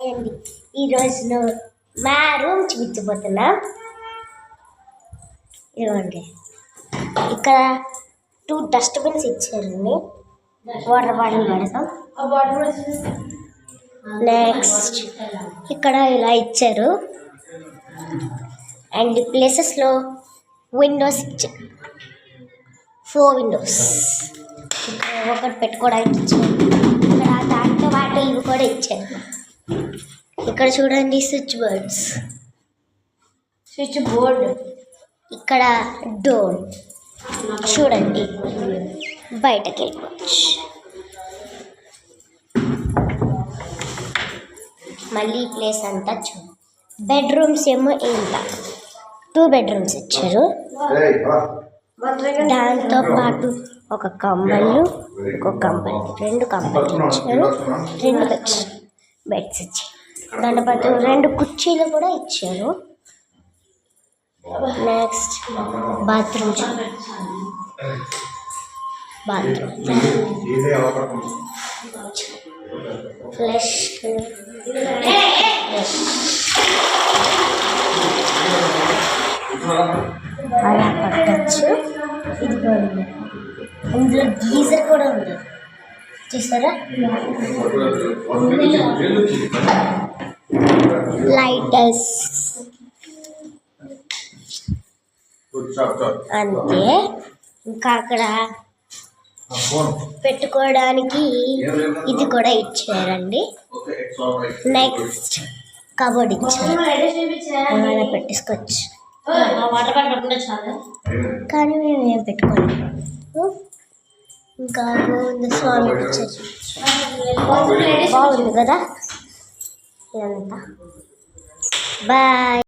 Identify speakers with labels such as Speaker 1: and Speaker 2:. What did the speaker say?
Speaker 1: ఏంటి ఈరోజు మా రూమ్ చూపించబోతున్నా. ఇదిగోండి, ఇక్కడ 2 డస్ట్బిన్స్ ఇచ్చారండి, వాటర్ బాటిల్ పెడతాం. నెక్స్ట్ ఇక్కడ ఇలా ఇచ్చారు. అండ్ ప్లేసెస్లో విండోస్ ఇచ్చారు, 4 విండోస్. ఇక్కడ ఒకటి పెట్టుకోవడానికి ఇచ్చారు. ఇక్కడ దాంతో పాటు ఇవి కూడా ఇచ్చారు. ఇక్కడ చూడండి, స్విచ్ బోర్డ్. ఇక్కడ డోర్ చూడండి, బయటకి వెళ్ళిపోవచ్చు. మళ్ళీ ప్లేస్ అంతా చూడండి. బెడ్రూమ్స్ ఏమో ఇంత 2 బెడ్రూమ్స్ ఇచ్చారు. దాంతో పాటు ఒక కంబళ్ళు, ఇంకొక కంబళ్ళు, 2 కంబళ్ళు ఇచ్చారు. 2 బెడ్స్ ఇచ్చారు. దాంతో పాటు 2 కుర్చీలు కూడా ఇచ్చారు. నెక్స్ట్ బాత్రూమ్ ఫ్లష్ అలా పట్టచ్చు. ఇదిగోండి, ఇందులో గీజర్ కూడా ఉంది, చూసారా? లైటర్స్ అంతే. ఇంకా అక్కడ పెట్టుకోవడానికి ఇది కూడా ఇచ్చారండి. నెక్స్ట్ కబోర్డ్ ఇచ్చారు, అలా పెట్టేసుకోవచ్చు. కానీ మేము ఏం పెట్టుకోలేము. ఇంకా స్వామి ఇచ్చారు, బాగుంది కదా ఇదంతా. బాయ్.